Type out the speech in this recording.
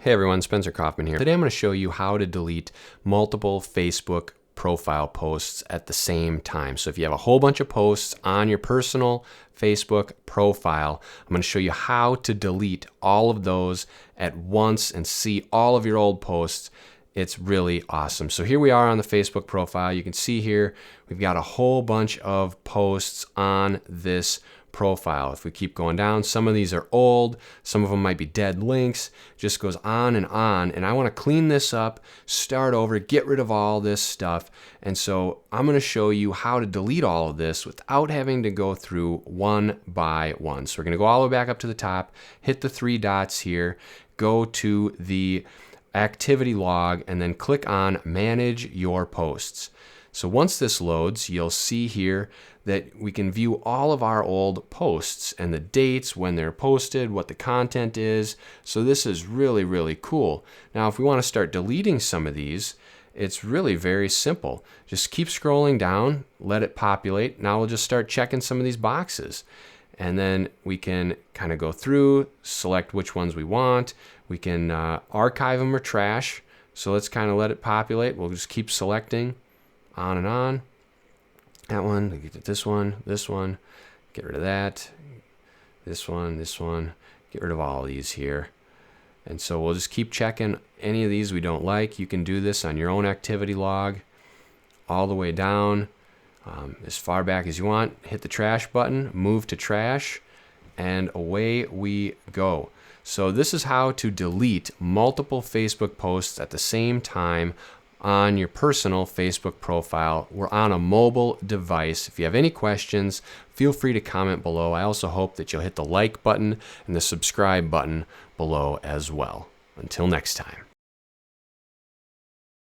Hey everyone, Spencer Kaufman here. Today I'm going to show you how to delete multiple Facebook profile posts at the same time. So if you have a whole bunch of posts on your personal Facebook profile, I'm going to show you how to delete all of those at once and see all of your old posts. It's really awesome. So here we are on the Facebook profile. You can see here we've got a whole bunch of posts on this profile. If we keep going down, some of these are old, some of them might be dead links. It just goes on, and I want to clean this up, start over, get rid of all this stuff. And so I'm going to show you how to delete all of this without having to go through one by one. So we're going to go all the way back up to the top, hit the three dots here, go to the activity log, and then click on manage your posts. So once this loads, you'll see here that we can view all of our old posts and the dates, when they're posted, what the content is. So this is really, really cool. Now, if we want to start deleting some of these, it's really very simple. Just keep scrolling down, let it populate. Now we'll just start checking some of these boxes. And then we can kind of go through, select which ones we want. We can archive them or trash. So let's kind of let it populate. We'll just keep selecting on and on. That one, get this one, get rid of that, this one, get rid of all of these here. And so we'll just keep checking any of these we don't like. You can do this on your own activity log all the way down, as far back as you want. Hit the trash button, move to trash, and away we go. So this is how to delete multiple Facebook posts at the same time on your personal Facebook profile. We're on a mobile device. If you have any questions, feel free to comment below. I also hope that you'll hit the like button and the subscribe button below as well. Until next time.